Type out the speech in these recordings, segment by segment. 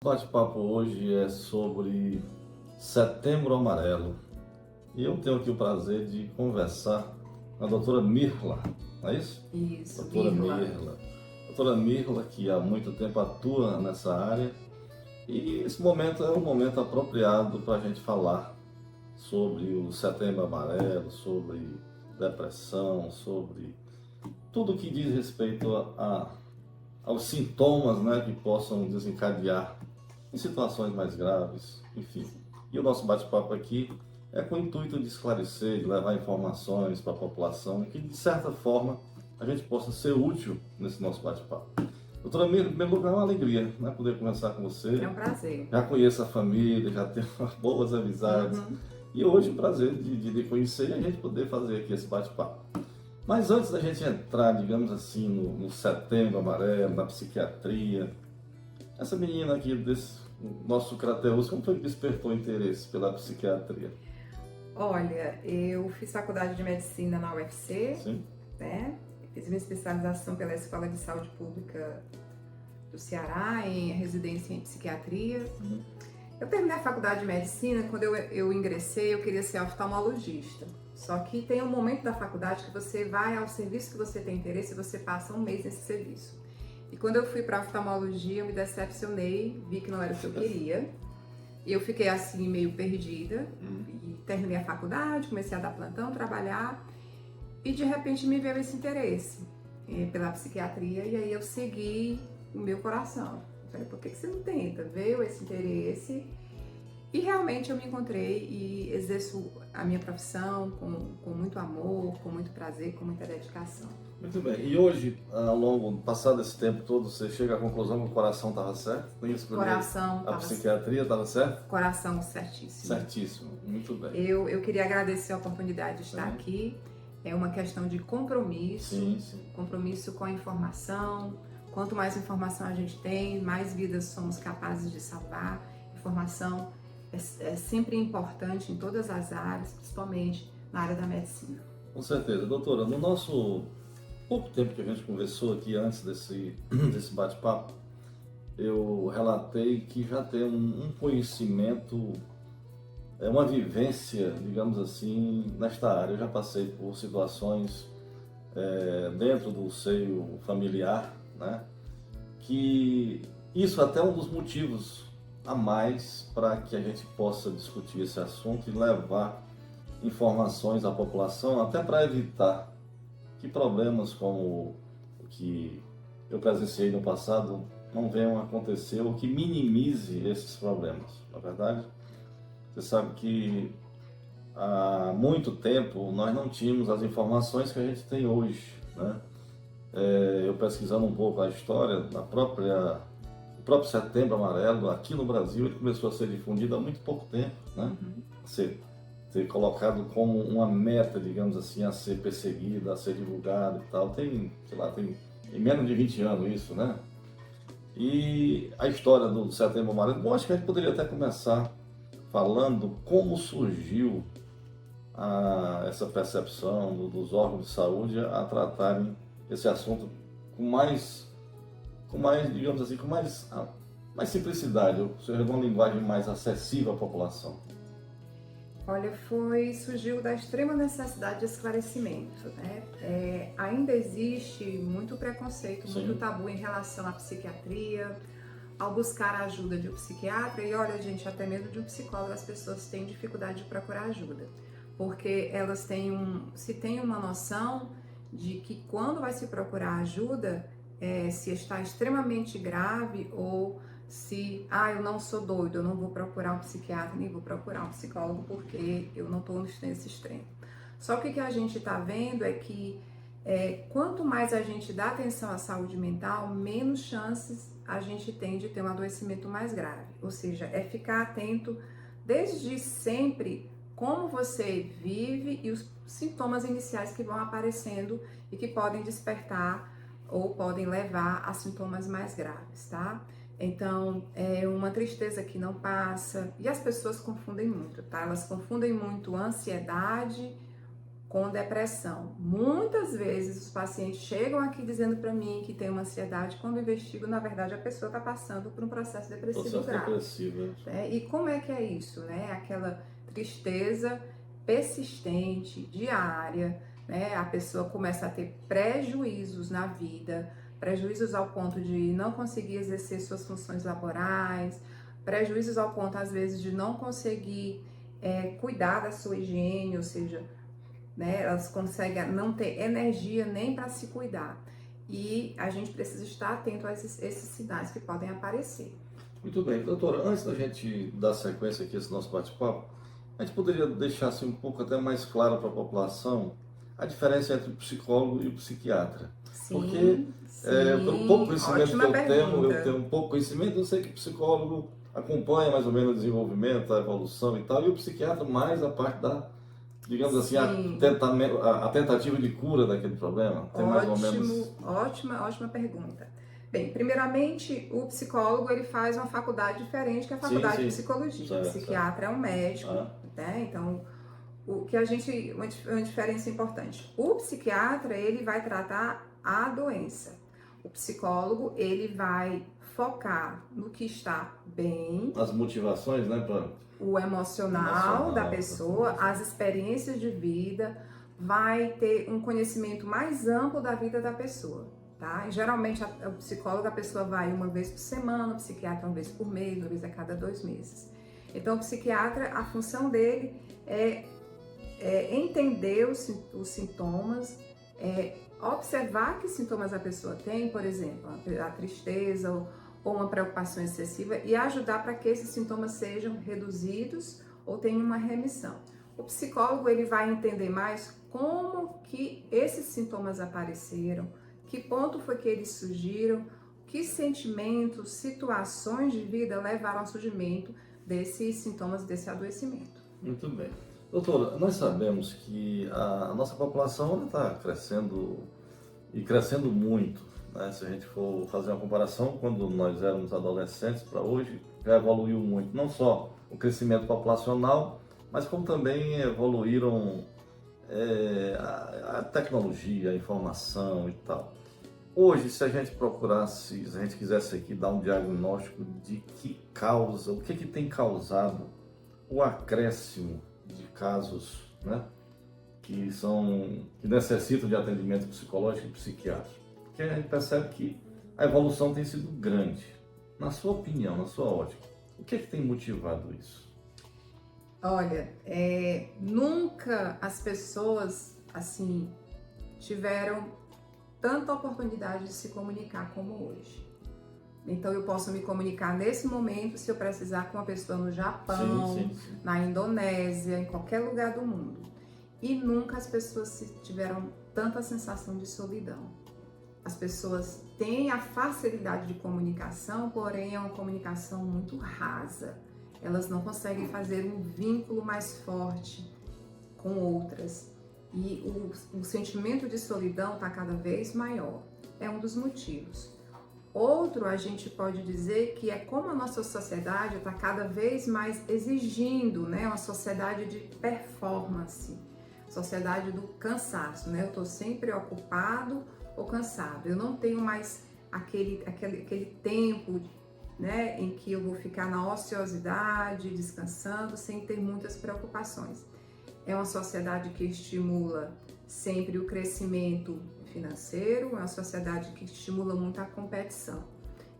O bate-papo hoje é sobre Setembro Amarelo e eu tenho aqui o prazer de conversar com a doutora Mirla, não é isso? Isso, Doutora vírgula. Mirla. Doutora Mirla, que há muito tempo atua nessa área, e esse momento é um momento apropriado para a gente falar sobre o Setembro Amarelo, sobre depressão, sobre tudo que diz respeito aos sintomas, né, que possam desencadear em situações mais graves, enfim. E o nosso bate-papo aqui é com o intuito de esclarecer, de levar informações para a população, que de certa forma a gente possa ser útil nesse nosso bate-papo. Doutora Mira, em primeiro lugar, é uma alegria, né, poder conversar com você. É um prazer. Já conheço a família, já tenho boas amizades. Uhum. E hoje o prazer de lhe conhecer e a gente poder fazer aqui esse bate-papo. Mas antes da gente entrar, digamos assim, no Setembro Amarelo, na psiquiatria, essa menina aqui desse nosso Crateus, como foi que despertou interesse pela psiquiatria? Olha, eu fiz faculdade de medicina na UFC, Sim? né? Fiz minha especialização pela Escola de Saúde Pública do Ceará, em residência em psiquiatria. Uhum. Eu terminei a faculdade de medicina, quando eu ingressei, eu queria ser oftalmologista. Só que tem um momento da faculdade que você vai ao serviço que você tem interesse e você passa um mês nesse serviço. E quando eu fui para oftalmologia, eu me decepcionei, vi que não era o que eu queria. E eu fiquei assim meio perdida e terminei a faculdade, comecei a dar plantão, trabalhar e de repente me veio esse interesse pela psiquiatria e aí eu segui o meu coração. Falei, por que você não tenta? Veio esse interesse e realmente eu me encontrei e exerço a minha profissão com muito amor, com muito prazer, com muita dedicação. Muito bem. E hoje, ao longo, passado esse tempo todo, você chega à conclusão que o coração estava certo? Nem escolher Coração, a psiquiatria estava certo? coração certíssimo. Certíssimo. Muito bem. Eu queria agradecer a oportunidade de estar Sim. aqui. É uma questão de compromisso, Sim. compromisso com a informação. Quanto mais informação a gente tem, mais vidas somos capazes de salvar. Informação é sempre importante em todas as áreas, principalmente na área da medicina. Com certeza. Doutora, no nosso pouco tempo que a gente conversou aqui antes desse bate-papo, eu relatei que já tem um conhecimento, uma vivência, digamos assim, nesta área. Eu já passei por situações dentro do seio familiar, né? Que isso até é um dos motivos a mais para que a gente possa discutir esse assunto e levar informações à população, até para evitar que problemas como o que eu presenciei no passado não venham a acontecer ou que minimize esses problemas. Na verdade, você sabe que há muito tempo nós não tínhamos as informações que a gente tem hoje, né? Eu pesquisando um pouco a história o próprio Setembro Amarelo aqui no Brasil, ele começou a ser difundido há muito pouco tempo, né? Ser colocado como uma meta, digamos assim, a ser perseguida, a ser divulgada e tal. Tem, sei lá, tem menos de 20 anos isso, né? E a história do Setembro Amarelo, bom, acho que a gente poderia até começar falando como surgiu essa percepção dos órgãos de saúde a tratarem esse assunto com mais, digamos assim, mais simplicidade, ou seja, de uma linguagem mais acessível à população. Olha, surgiu da extrema necessidade de esclarecimento, né? Ainda existe muito preconceito, Sim. muito tabu em relação à psiquiatria, ao buscar a ajuda de um psiquiatra e olha, gente, até mesmo de um psicólogo, as pessoas têm dificuldade de procurar ajuda, porque elas se têm uma noção de que quando vai se procurar ajuda, se está extremamente grave ou se, eu não sou doido, eu não vou procurar um psiquiatra, nem vou procurar um psicólogo porque eu não estou nesse extremo. Só que o que a gente está vendo é que quanto mais a gente dá atenção à saúde mental, menos chances a gente tem de ter um adoecimento mais grave. Ou seja, é ficar atento desde sempre como você vive e os sintomas iniciais que vão aparecendo e que podem despertar ou podem levar a sintomas mais graves, tá? Então, é uma tristeza que não passa e as pessoas confundem muito, tá? Elas confundem muito ansiedade com depressão. Muitas vezes os pacientes chegam aqui dizendo para mim que tem uma ansiedade, quando eu investigo, na verdade, a pessoa está passando por um processo depressivo grave. E como é que é isso, né? Aquela tristeza persistente, diária, né? A pessoa começa a ter prejuízos na vida, prejuízos ao ponto de não conseguir exercer suas funções laborais, prejuízos ao ponto, às vezes, de não conseguir cuidar da sua higiene, ou seja, né, elas conseguem não ter energia nem para se cuidar. E a gente precisa estar atento a esses sinais que podem aparecer. Muito bem, doutora, antes da gente dar sequência aqui a esse nosso bate-papo, a gente poderia deixar assim, um pouco até mais claro para a população a diferença entre o psicólogo e o psiquiatra. Sim, porque pelo pouco conhecimento que eu tenho um pouco conhecimento, eu sei que o psicólogo acompanha mais ou menos o desenvolvimento, a evolução e tal, e o psiquiatra mais a parte da, digamos assim, a tentativa de cura daquele problema. Tem mais ou menos... Ótima pergunta. Bem, primeiramente, o psicólogo ele faz uma faculdade diferente que a faculdade de psicologia. Certo, o psiquiatra é um médico, né? Então, uma diferença importante. O psiquiatra, ele vai tratar a doença. O psicólogo, ele vai focar no que está bem. As motivações, né? O emocional da pessoa, as experiências de vida, vai ter um conhecimento mais amplo da vida da pessoa, tá? E, geralmente, o psicólogo, a pessoa vai uma vez por semana, o psiquiatra uma vez por mês, uma vez a cada 2 meses. Então, o psiquiatra, a função dele é entender os sintomas, observar que sintomas a pessoa tem, por exemplo, a tristeza ou uma preocupação excessiva, e ajudar para que esses sintomas sejam reduzidos ou tenham uma remissão. O psicólogo ele vai entender mais como que esses sintomas apareceram, que ponto foi que eles surgiram, que sentimentos, situações de vida levaram ao surgimento desses sintomas, desse adoecimento. Muito bem. Doutora, nós sabemos que a nossa população está crescendo e crescendo muito, né? Se a gente for fazer uma comparação, quando nós éramos adolescentes para hoje, já evoluiu muito. Não só o crescimento populacional, mas como também evoluíram a tecnologia, a informação e tal. Hoje, se a gente procurasse, se a gente quisesse aqui dar um diagnóstico de que causa, o que tem causado o acréscimo de casos, né, que necessitam de atendimento psicológico e psiquiátrico. Porque a gente percebe que a evolução tem sido grande. Na sua opinião, na sua ótica, o que tem motivado isso? Olha, nunca as pessoas assim tiveram tanta oportunidade de se comunicar como hoje. Então eu posso me comunicar nesse momento se eu precisar com uma pessoa no Japão, na Indonésia, em qualquer lugar do mundo. E nunca as pessoas tiveram tanta sensação de solidão. As pessoas têm a facilidade de comunicação, porém é uma comunicação muito rasa. Elas não conseguem fazer um vínculo mais forte com outras. E o sentimento de solidão está cada vez maior. É um dos motivos. Outro, a gente pode dizer que é como a nossa sociedade está cada vez mais exigindo, né? Uma sociedade de performance, sociedade do cansaço, né? Eu estou sempre ocupado ou cansado. Eu não tenho mais aquele tempo, né, em que eu vou ficar na ociosidade, descansando, sem ter muitas preocupações. É uma sociedade que estimula sempre o crescimento financeiro, é uma sociedade que estimula muito a competição.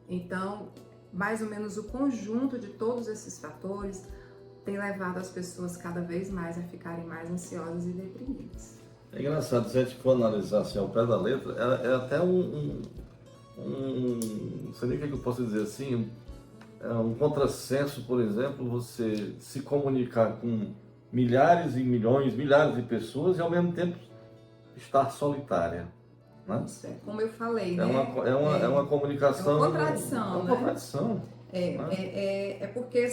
Então, mais ou menos o conjunto de todos esses fatores tem levado as pessoas cada vez mais a ficarem mais ansiosas e deprimidas. É engraçado, se a gente for analisar assim, ao pé da letra, é até não sei nem o que eu posso dizer assim, é um contrassenso, por exemplo, você se comunicar com milhares e milhões, milhares de pessoas e ao mesmo tempo estar solitária. Né? Como eu falei, é uma comunicação. É uma contradição. É uma contradição. Porque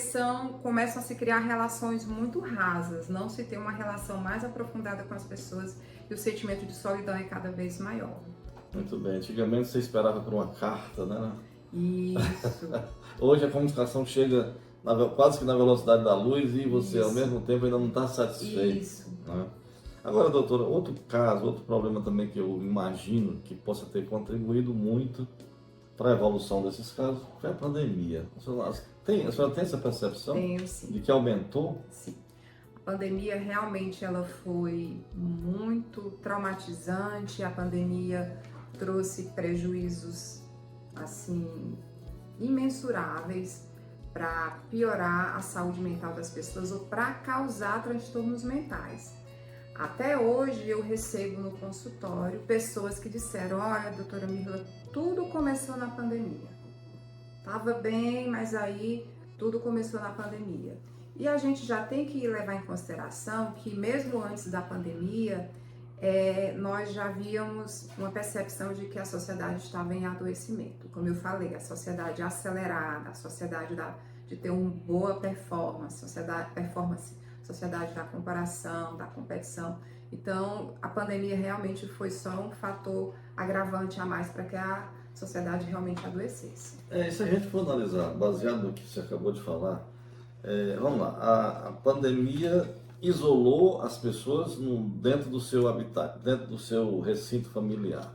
começam a se criar relações muito rasas, não se tem uma relação mais aprofundada com as pessoas e o sentimento de solidão é cada vez maior. Muito bem. Antigamente você esperava por uma carta, né? Isso. Hoje a comunicação chega quase que na velocidade da luz e você ao mesmo tempo ainda não está satisfeito. Isso. Né? Agora, doutora, outro caso, outro problema também que eu imagino que possa ter contribuído muito para a evolução desses casos foi a pandemia. A senhora tem essa percepção Tenho sim. de que aumentou? Sim. A pandemia realmente ela foi muito traumatizante, a pandemia trouxe prejuízos assim imensuráveis para piorar a saúde mental das pessoas ou para causar transtornos mentais. Até hoje eu recebo no consultório pessoas que disseram: olha, doutora Mirla, tudo começou na pandemia. Tava bem, mas aí tudo começou na pandemia. E a gente já tem que levar em consideração que mesmo antes da pandemia, nós já víamos uma percepção de que a sociedade estava em adoecimento. Como eu falei, a sociedade acelerada, a sociedade de ter uma boa performance, sociedade da comparação, da competição. Então, a pandemia realmente foi só um fator agravante a mais para que a sociedade realmente adoecesse. E se a gente for analisar, baseado no que você acabou de falar, vamos lá, a pandemia isolou as pessoas dentro do seu habitat, dentro do seu recinto familiar,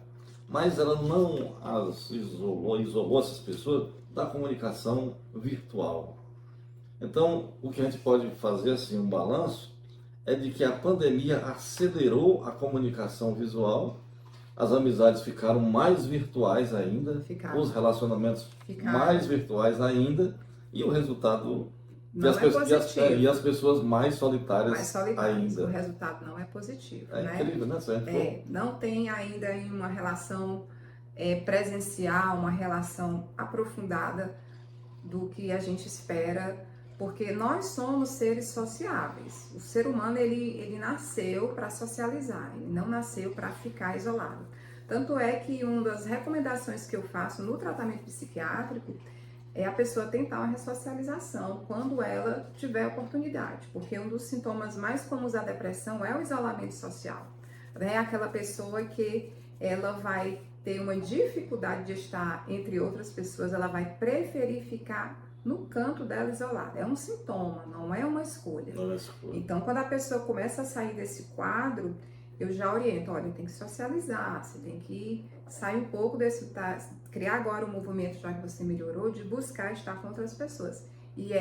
mas ela não as isolou essas pessoas da comunicação virtual. Então, o que a gente pode fazer, assim, um balanço, é de que a pandemia acelerou a comunicação visual, as amizades ficaram mais virtuais ainda, os relacionamentos mais virtuais ainda, e o resultado... Não é positivo. E as pessoas mais solitárias ainda. O resultado não é positivo. Incrível, né? Não tem ainda uma relação presencial, uma relação aprofundada do que a gente espera, porque nós somos seres sociáveis. O ser humano, ele nasceu para socializar, ele não nasceu para ficar isolado. Tanto é que uma das recomendações que eu faço no tratamento psiquiátrico é a pessoa tentar uma ressocialização quando ela tiver oportunidade, porque um dos sintomas mais comuns da depressão é o isolamento social. É aquela pessoa que ela vai ter uma dificuldade de estar entre outras pessoas, ela vai preferir ficar no canto dela isolada. É um sintoma, não é uma escolha. Não é escolha. Então, quando a pessoa começa a sair desse quadro, eu já oriento: olha, tem que socializar, você tem que sair um pouco desse, criar agora um movimento, já que você melhorou, de buscar estar com outras pessoas. E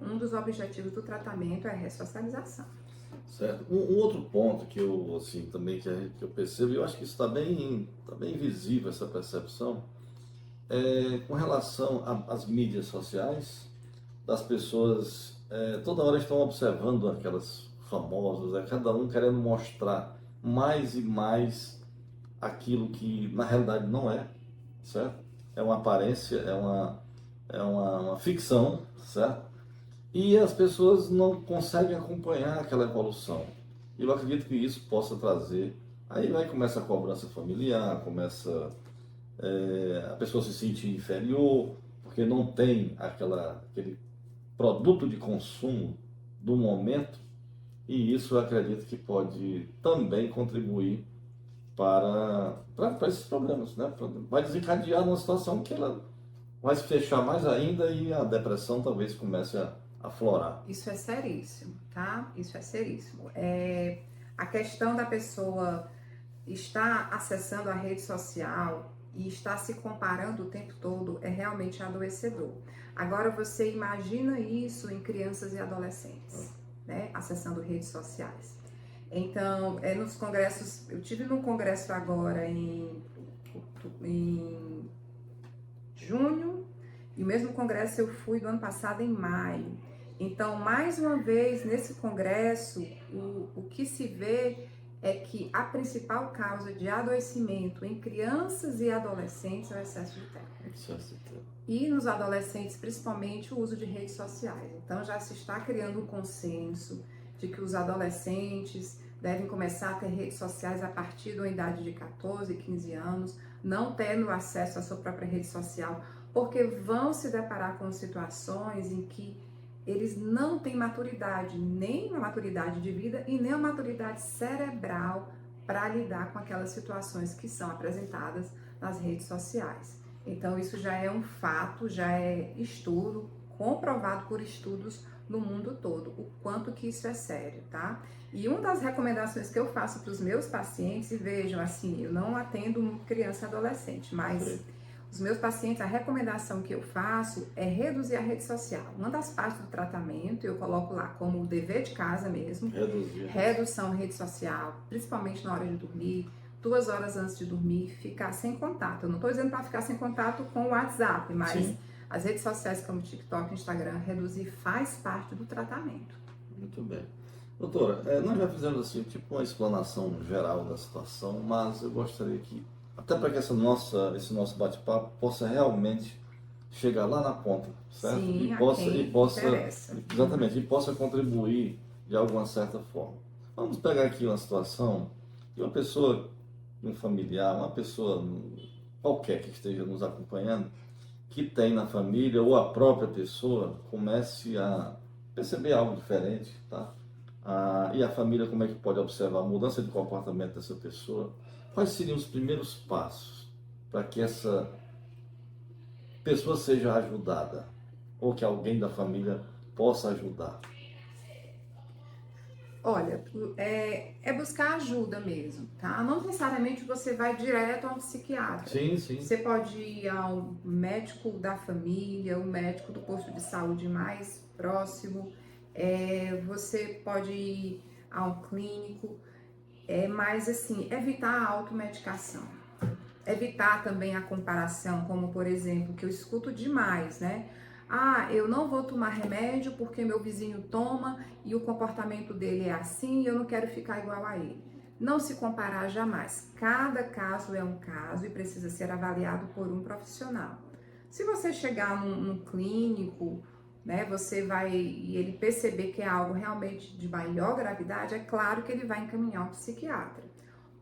um dos objetivos do tratamento é a ressocialização. Certo. Um outro ponto que eu, assim, também que eu percebo, e eu acho que isso está bem visível, essa percepção, com relação às mídias sociais, das pessoas toda hora estão observando aquelas famosas, cada um querendo mostrar mais e mais aquilo que na realidade não é, certo? É uma aparência, é uma ficção, certo? E as pessoas não conseguem acompanhar aquela evolução. E eu acredito que isso possa trazer, aí vai começa a cobrança familiar, começa a pessoa se sentir inferior, porque não tem aquele produto de consumo do momento, e isso eu acredito que pode também contribuir para esses problemas, né? Vai desencadear numa situação que ela vai se fechar mais ainda e a depressão talvez comece a aflorar. Isso é seríssimo, tá? Isso é seríssimo. A questão da pessoa estar acessando a rede social e estar se comparando o tempo todo é realmente adoecedor. Agora você imagina isso em crianças e adolescentes, né? Acessando redes sociais. Então, nos congressos, eu tive num congresso agora em junho, e o mesmo congresso eu fui do ano passado em maio. Então, mais uma vez, nesse congresso, o que se vê é que a principal causa de adoecimento em crianças e adolescentes é o excesso de tempo. E nos adolescentes, principalmente, o uso de redes sociais. Então, já se está criando um consenso de que os adolescentes devem começar a ter redes sociais a partir da idade de 14, 15 anos, não tendo acesso à sua própria rede social, porque vão se deparar com situações em que eles não têm maturidade, nem uma maturidade de vida e nem uma maturidade cerebral para lidar com aquelas situações que são apresentadas nas redes sociais. Então isso já é um fato, já é estudo comprovado por estudos no mundo todo, o quanto que isso é sério, tá? E uma das recomendações que eu faço para os meus pacientes, e vejam, assim, eu não atendo muito criança e adolescente, mas os meus pacientes, a recomendação que eu faço é reduzir a rede social. Uma das partes do tratamento, eu coloco lá como dever de casa mesmo, redução à rede social, principalmente na hora de dormir, 2 horas antes de dormir, ficar sem contato. Eu não estou dizendo para ficar sem contato com o WhatsApp, mas sim, as redes sociais como TikTok, Instagram, reduzir faz parte do tratamento. Muito bem. Doutora, nós já fizemos assim, tipo uma explanação geral da situação, mas eu gostaria que, até para que esse nosso bate-papo possa realmente chegar lá na ponta, certo? Sim, e possa interessa. Exatamente, e possa contribuir de alguma certa forma. Vamos pegar aqui uma situação de uma pessoa, um familiar, uma pessoa qualquer que esteja nos acompanhando, que tem na família ou a própria pessoa comece a perceber algo diferente, tá? E a família, como é que pode observar a mudança de comportamento dessa pessoa? Quais seriam os primeiros passos para que essa pessoa seja ajudada? Ou que alguém da família possa ajudar? Olha, é buscar ajuda mesmo, tá? Não necessariamente você vai direto a um psiquiatra. Sim, sim. Você pode ir ao médico da família, o médico do posto de saúde mais próximo, você pode ir a um clínico, mas assim, evitar a automedicação. Evitar também a comparação, como por exemplo, que eu escuto demais, né? Eu não vou tomar remédio porque meu vizinho toma e o comportamento dele é assim e eu não quero ficar igual a ele. Não se comparar jamais. Cada caso é um caso e precisa ser avaliado por um profissional. Se você chegar num clínico, né, e ele perceber que é algo realmente de maior gravidade, é claro que ele vai encaminhar um psiquiatra.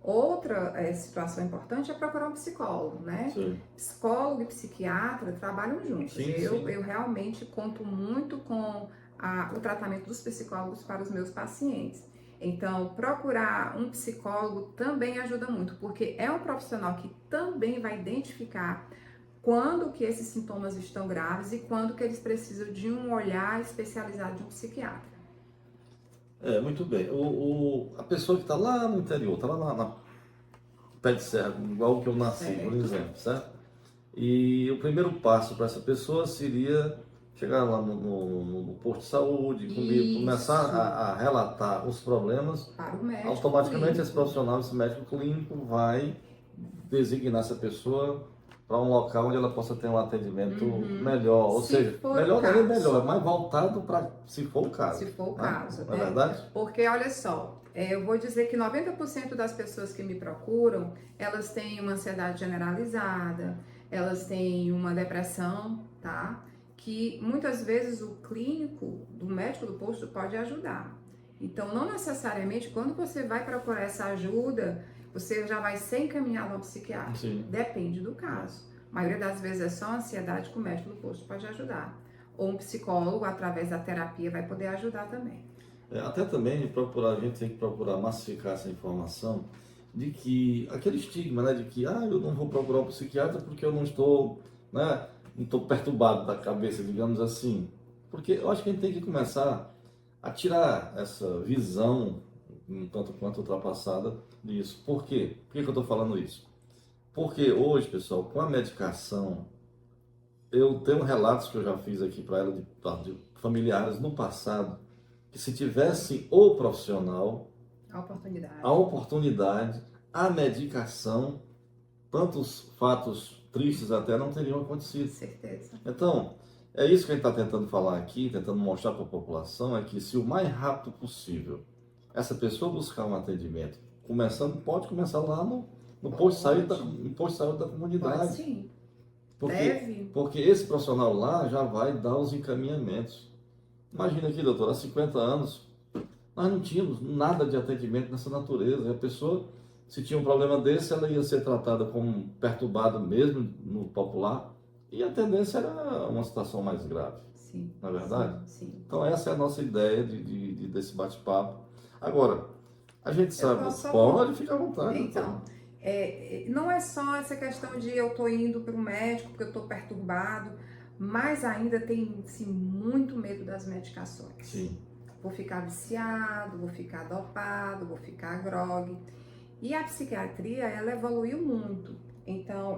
Outra situação importante é procurar um psicólogo, né? Sim. Psicólogo e psiquiatra trabalham juntos. Sim, eu realmente conto muito com o tratamento dos psicólogos para os meus pacientes. Então, procurar um psicólogo também ajuda muito, porque é um profissional que também vai identificar quando que esses sintomas estão graves e quando que eles precisam de um olhar especializado de um psiquiatra. Muito bem. A pessoa que está lá no interior, está lá na pé de serra, igual que eu nasci, por exemplo, certo? E o primeiro passo para essa pessoa seria chegar lá no posto de saúde, começar a relatar os problemas. Para o médico automaticamente clínico. Esse profissional, esse médico clínico vai designar essa pessoa para um local onde ela possa ter um atendimento melhor, ou seja, melhor não é melhor, é mais voltado para, se for o caso. Se for o né? caso. Não é verdade? Porque, olha só, eu vou dizer que 90% das pessoas que me procuram, elas têm uma ansiedade generalizada, elas têm uma depressão, tá? Que muitas vezes o clínico, do médico do posto, pode ajudar. Então, não necessariamente, quando você vai procurar essa ajuda, você já vai ser encaminhado ao psiquiatra. Sim. Depende do caso. A maioria das vezes é só a ansiedade que o médico do posto pode ajudar. Ou um psicólogo, através da terapia, vai poder ajudar também. Até também a gente tem que procurar massificar essa informação de que aquele estigma, né, de que eu não vou procurar um psiquiatra porque eu não estou, né, não estou perturbado da cabeça, digamos assim. Porque eu acho que a gente tem que começar a tirar essa visão um tanto quanto ultrapassada disso. Por quê? Por que eu estou falando isso? Porque hoje, pessoal, com a medicação, eu tenho relatos que eu já fiz aqui para ela de familiares no passado, que se tivesse o profissional, a oportunidade, a medicação, tantos fatos tristes até não teriam acontecido. Certeza. Então, é isso que a gente está tentando falar aqui, tentando mostrar para a população, é que se o mais rápido possível essa pessoa buscar um atendimento, pode começar lá no posto de saúde da comunidade. Pode sim. Porque esse profissional lá já vai dar os encaminhamentos. Imagina aqui, doutor, há 50 anos, nós não tínhamos nada de atendimento nessa natureza. E a pessoa, se tinha um problema desse, ela ia ser tratada como perturbada mesmo no popular, e a tendência era uma situação mais grave. Sim. Não é verdade? Sim. Então essa é a nossa ideia desse bate-papo. Agora, a gente sabe, pode ficar à vontade. Então, não é só essa questão de eu estou indo para o médico porque eu estou perturbado, mas ainda tem-se muito medo das medicações. Sim. Vou ficar viciado, vou ficar dopado, vou ficar grogue. E a psiquiatria, ela evoluiu muito. Então,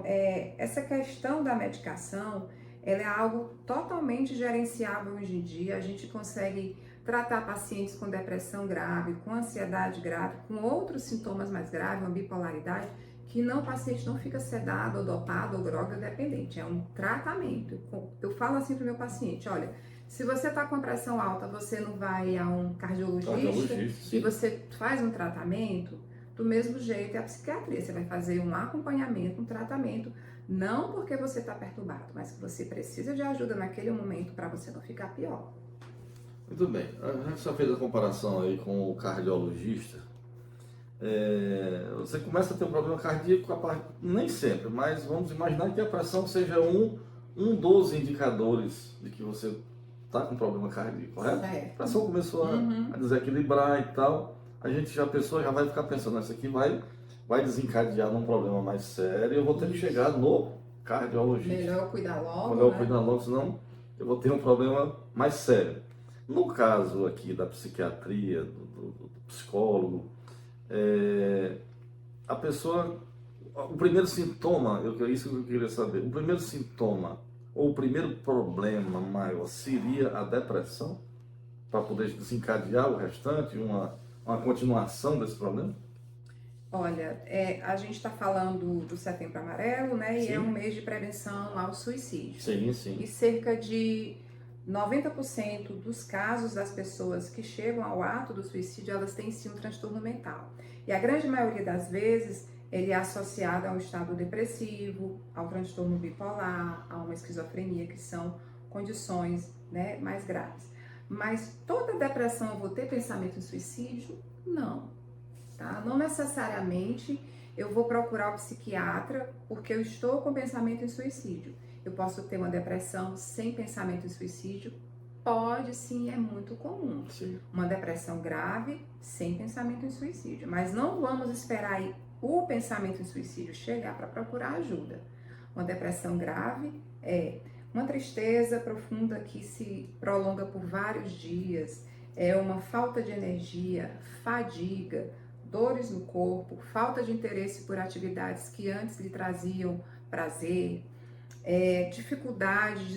essa questão da medicação, ela é algo totalmente gerenciável hoje em dia. A gente consegue tratar pacientes com depressão grave, com ansiedade grave, com outros sintomas mais graves, uma bipolaridade, que o paciente não fica sedado, ou dopado, ou droga dependente. É um tratamento. Eu falo assim para o meu paciente, olha, se você está com pressão alta, você não vai a um cardiologista e você faz um tratamento, do mesmo jeito é a psiquiatria. Você vai fazer um acompanhamento, um tratamento, não porque você está perturbado, mas que você precisa de ajuda naquele momento para você não ficar pior. Muito bem. A gente já fez a comparação aí com o cardiologista. Você começa a ter um problema cardíaco, nem sempre, mas vamos imaginar que a pressão seja um dos indicadores de que você está com problema cardíaco, correto? Certo. A pressão começou a desequilibrar e tal, a pessoa já vai ficar pensando, isso aqui vai desencadear num problema mais sério, eu vou ter que chegar no cardiologista. Melhor eu cuidar logo, Melhor eu cuidar logo, senão eu vou ter um problema mais sério. No caso aqui da psiquiatria, do psicólogo, a pessoa, o primeiro sintoma, isso que eu queria saber, o primeiro sintoma ou o primeiro problema maior seria a depressão, para poder desencadear o restante, uma continuação desse problema? Olha, a gente está falando do Setembro Amarelo, né? E Sim. é um mês de prevenção ao suicídio. Sim, sim. E cerca de 90% dos casos das pessoas que chegam ao ato do suicídio, elas têm sim um transtorno mental. E a grande maioria das vezes, ele é associado a um estado depressivo, ao transtorno bipolar, a uma esquizofrenia, que são condições, né, mais graves. Mas toda depressão eu vou ter pensamento em suicídio? Não. Tá? Não necessariamente eu vou procurar o psiquiatra porque eu estou com pensamento em suicídio. Eu posso ter uma depressão sem pensamento em suicídio? Pode sim, é muito comum. Sim. Uma depressão grave sem pensamento em suicídio. Mas não vamos esperar aí o pensamento em suicídio chegar para procurar ajuda. Uma depressão grave é uma tristeza profunda que se prolonga por vários dias, é uma falta de energia, fadiga, dores no corpo, falta de interesse por atividades que antes lhe traziam prazer, dificuldade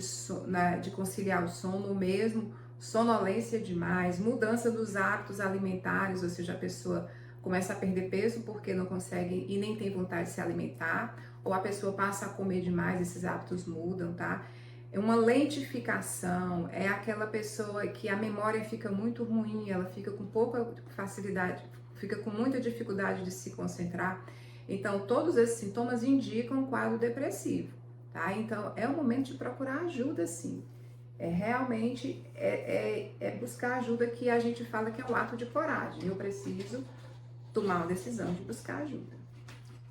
de conciliar o sono, ou mesmo sonolência demais, mudança dos hábitos alimentares, ou seja, a pessoa começa a perder peso porque não consegue e nem tem vontade de se alimentar, ou a pessoa passa a comer demais, esses hábitos mudam, tá? É uma lentificação, é aquela pessoa que a memória fica muito ruim, ela fica com pouca facilidade, fica com muita dificuldade de se concentrar. Então, todos esses sintomas indicam um quadro depressivo, tá? Então, é o momento de procurar ajuda, sim. Realmente buscar ajuda, que a gente fala que é um ato de coragem. Eu preciso tomar uma decisão de buscar ajuda.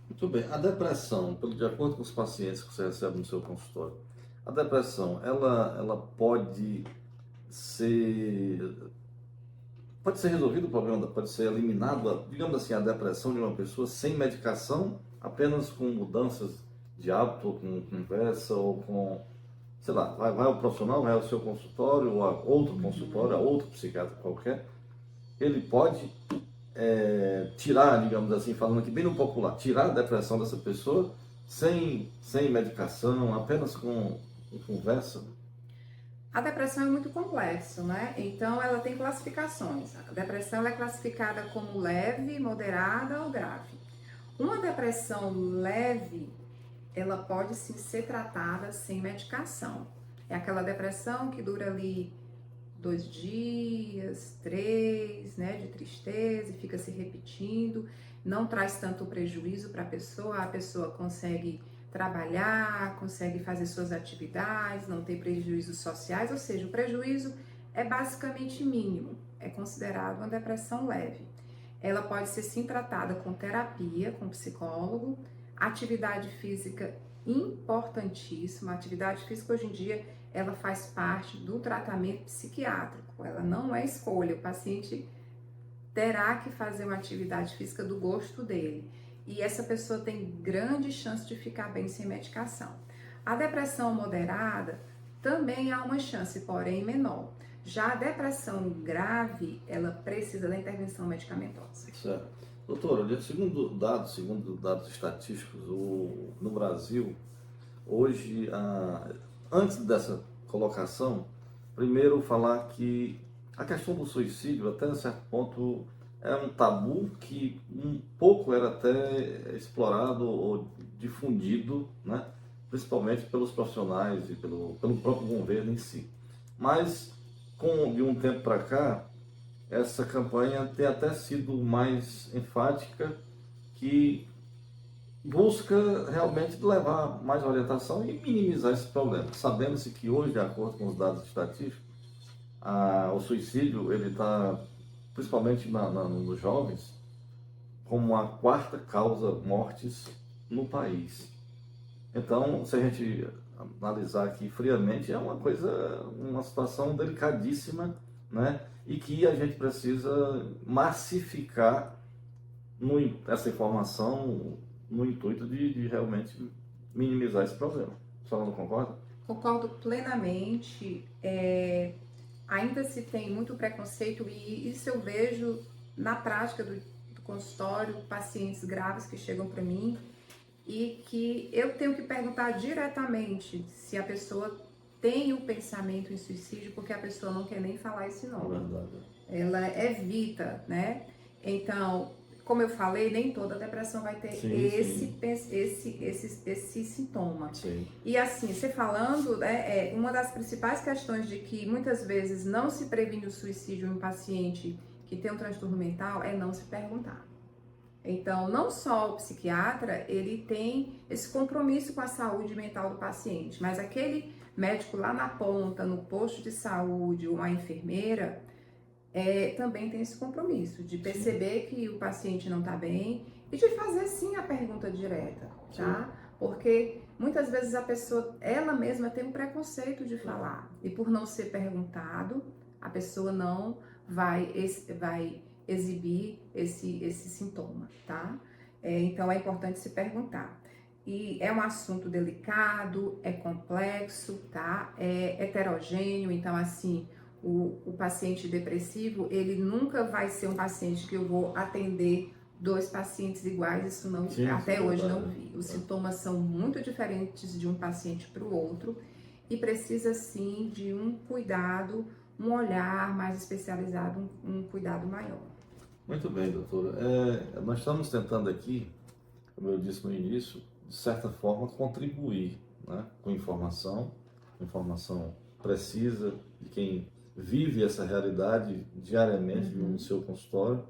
Muito bem. A depressão, de acordo com os pacientes que você recebe no seu consultório, a depressão, ela pode ser resolvido o problema, pode ser eliminado, digamos assim, a depressão de uma pessoa sem medicação, apenas com mudanças de hábito, com conversa, ou com, sei lá, vai ao profissional, vai ao seu consultório, ou a outro consultório, a outro psiquiatra qualquer, ele pode tirar, digamos assim, falando aqui bem no popular, tirar a depressão dessa pessoa sem medicação, apenas com conversa. A depressão é muito complexo, né? Então ela tem classificações. A depressão ela é classificada como leve, moderada ou grave. Uma depressão leve, ela pode sim ser tratada sem medicação. É aquela depressão que dura ali 2 dias, 3, né, de tristeza e fica se repetindo, não traz tanto prejuízo para a pessoa consegue trabalhar, consegue fazer suas atividades, não tem prejuízos sociais, ou seja, o prejuízo é basicamente mínimo, é considerado uma depressão leve. Ela pode ser sim tratada com terapia, com psicólogo, atividade física importantíssima. A atividade física hoje em dia ela faz parte do tratamento psiquiátrico, ela não é escolha, o paciente terá que fazer uma atividade física do gosto dele. E essa pessoa tem grande chance de ficar bem sem medicação. A depressão moderada também há uma chance, porém menor. Já a depressão grave, ela precisa da intervenção medicamentosa. Certo. Doutora, segundo dados estatísticos, no Brasil, hoje, antes dessa colocação, primeiro falar que a questão do suicídio, até certo ponto, é um tabu que um pouco era até explorado ou difundido, né? Principalmente pelos profissionais e pelo próprio governo em si. Mas, de um tempo para cá, essa campanha tem até sido mais enfática, que busca realmente levar mais orientação e minimizar esse problema. Sabendo-se que hoje, de acordo com os dados estatísticos, o suicídio ele está, principalmente nos jovens, como a quarta causa mortes no país. Então, se a gente analisar aqui friamente, é uma situação delicadíssima, né? E que a gente precisa massificar essa informação no intuito de realmente minimizar esse problema. A senhora não concorda? Concordo plenamente. Ainda se tem muito preconceito e isso eu vejo na prática do consultório, pacientes graves que chegam para mim e que eu tenho que perguntar diretamente se a pessoa tem o pensamento em suicídio, porque a pessoa não quer nem falar esse nome. É verdade. Ela evita, né? Então, como eu falei, nem toda depressão vai ter esse sintoma. Sim. E assim, você falando, né, uma das principais questões de que muitas vezes não se previne o suicídio em um paciente que tem um transtorno mental é não se perguntar. Então, não só o psiquiatra, ele tem esse compromisso com a saúde mental do paciente, mas aquele médico lá na ponta, no posto de saúde, ou a enfermeira, também tem esse compromisso de perceber que o paciente não está bem e de fazer sim a pergunta direta, tá? Porque muitas vezes a pessoa, ela mesma tem um preconceito de falar e por não ser perguntado, a pessoa não vai exibir esse sintoma, tá? Então é importante se perguntar. E é um assunto delicado, é complexo, tá? É heterogêneo, então assim, o paciente depressivo, ele nunca vai ser um paciente que eu vou atender 2 pacientes iguais, isso não, até hoje não vi. Os sintomas são muito diferentes de um paciente para o outro e precisa sim de um cuidado, um olhar mais especializado, um cuidado maior. Muito bem, doutora. Nós estamos tentando aqui, como eu disse no início, de certa forma contribuir, né, com informação precisa de quem vive essa realidade diariamente no seu consultório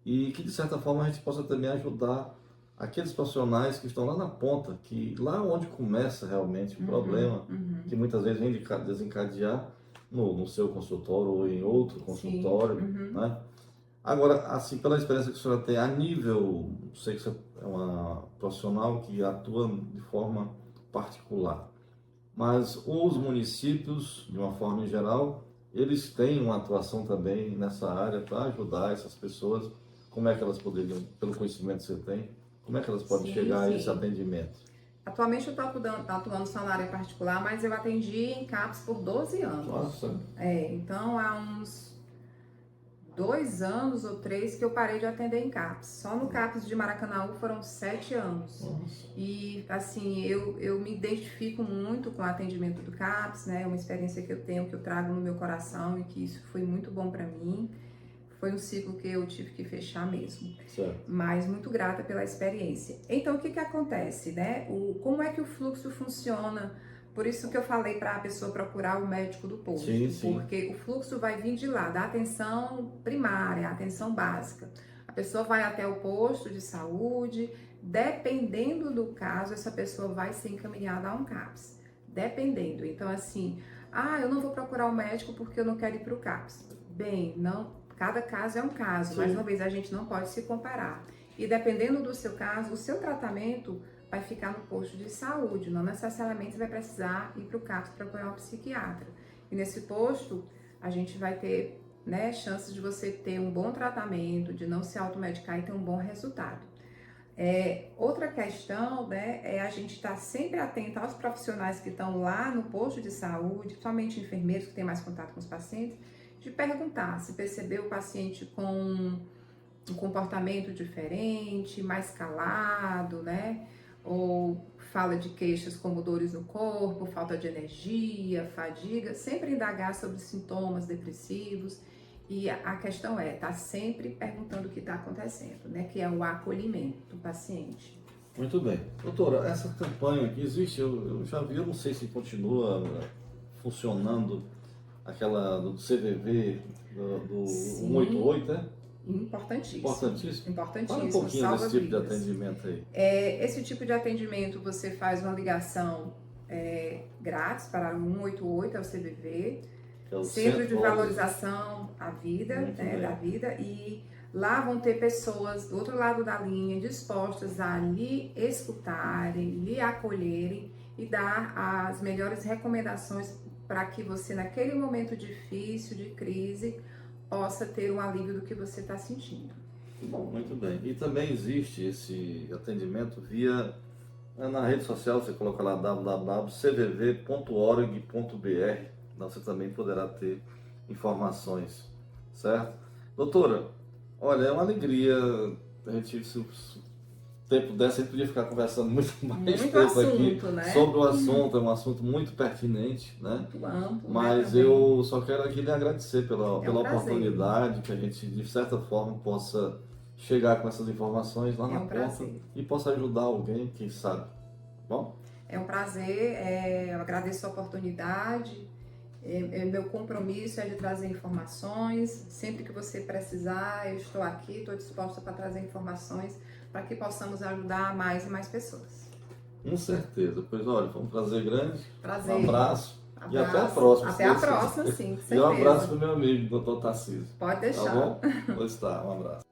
e que de certa forma a gente possa também ajudar aqueles profissionais que estão lá na ponta, que lá onde começa realmente o problema, que muitas vezes vem desencadear no seu consultório ou em outro consultório, né? Agora, assim, pela experiência que a senhora tem a nível, sei que você é uma profissional que atua de forma particular, mas os municípios, de uma forma em geral, eles têm uma atuação também nessa área para ajudar essas pessoas. Como é que elas poderiam, pelo conhecimento que você tem, como é que elas podem chegar a esse atendimento? Atualmente eu estou atuando só na área particular, mas eu atendi em CAPS por 12 anos. Nossa! Então há uns 2 anos ou 3 que eu parei de atender em CAPS. Só no CAPS de Maracanaú foram 7 anos. Nossa. E assim, eu me identifico muito com o atendimento do CAPS, né? É uma experiência que eu tenho, que eu trago no meu coração e que isso foi muito bom para mim. Foi um ciclo que eu tive que fechar mesmo. Certo. Mas muito grata pela experiência. Então, o que acontece, né? Como é que o fluxo funciona? Por isso que eu falei para a pessoa procurar o médico do posto. Sim. Porque o fluxo vai vir de lá, da atenção primária, a atenção básica. A pessoa vai até o posto de saúde, dependendo do caso, essa pessoa vai ser encaminhada a um CAPS. Dependendo. Então, assim, eu não vou procurar o médico porque eu não quero ir para o CAPS. Bem, não, cada caso é um caso, mais uma vez, a gente não pode se comparar. E dependendo do seu caso, o seu tratamento vai ficar no posto de saúde, não necessariamente você vai precisar ir para o CAPS procurar um psiquiatra. E nesse posto, a gente vai ter, né, chances de você ter um bom tratamento, de não se automedicar e ter um bom resultado. Outra questão, né, é a gente estar sempre atento aos profissionais que estão lá no posto de saúde, somente enfermeiros que têm mais contato com os pacientes, de perguntar se percebeu o paciente com um comportamento diferente, mais calado, né? Ou fala de queixas como dores no corpo, falta de energia, fadiga, sempre indagar sobre sintomas depressivos. E a questão é, tá sempre perguntando o que está acontecendo, né? Que é o acolhimento do paciente. Muito bem. Doutora, essa campanha que existe, eu já vi, eu não sei se continua funcionando, aquela do CVV, do Sim. 188, né? Importantíssimo. Importantíssimo. Importantíssimo. Fala um pouquinho Salva desse tipo de vidas. atendimento aí. Esse tipo de atendimento você faz uma ligação grátis para o 188, é o CVV, Que é o Centro de Valorização à Vida, Muito da vida, e lá vão ter pessoas do outro lado da linha dispostas a lhe escutarem, lhe acolherem e dar as melhores recomendações para que você, naquele momento difícil, de crise, possa ter um alívio do que você está sentindo. Bom, muito bem. E também existe esse atendimento via, na rede social, você coloca lá www.cvv.org.br, você também poderá ter informações, certo? Doutora, olha, é uma alegria, a gente, se o tempo desse, a gente podia ficar conversando muito mais tempo assunto, aqui, né? sobre o assunto, é um assunto muito pertinente, né? Muito amplo. Mas né, eu só quero aqui lhe agradecer pela prazer. oportunidade, que a gente, de certa forma, possa chegar com essas informações lá na ponta prazer. e possa ajudar alguém, quem sabe. Bom? É um prazer, eu agradeço a oportunidade. Meu compromisso é de trazer informações. Sempre que você precisar, eu estou aqui, estou disposta para trazer informações para que possamos ajudar mais e mais pessoas. Com certeza. Pois olha, foi um prazer grande. Prazer. Um abraço. E até a próxima. Até a próxima, sim, com certeza. E um abraço para o meu amigo, Dr. Tarcísio. Pode deixar. Tá bom? Pois tá, um abraço.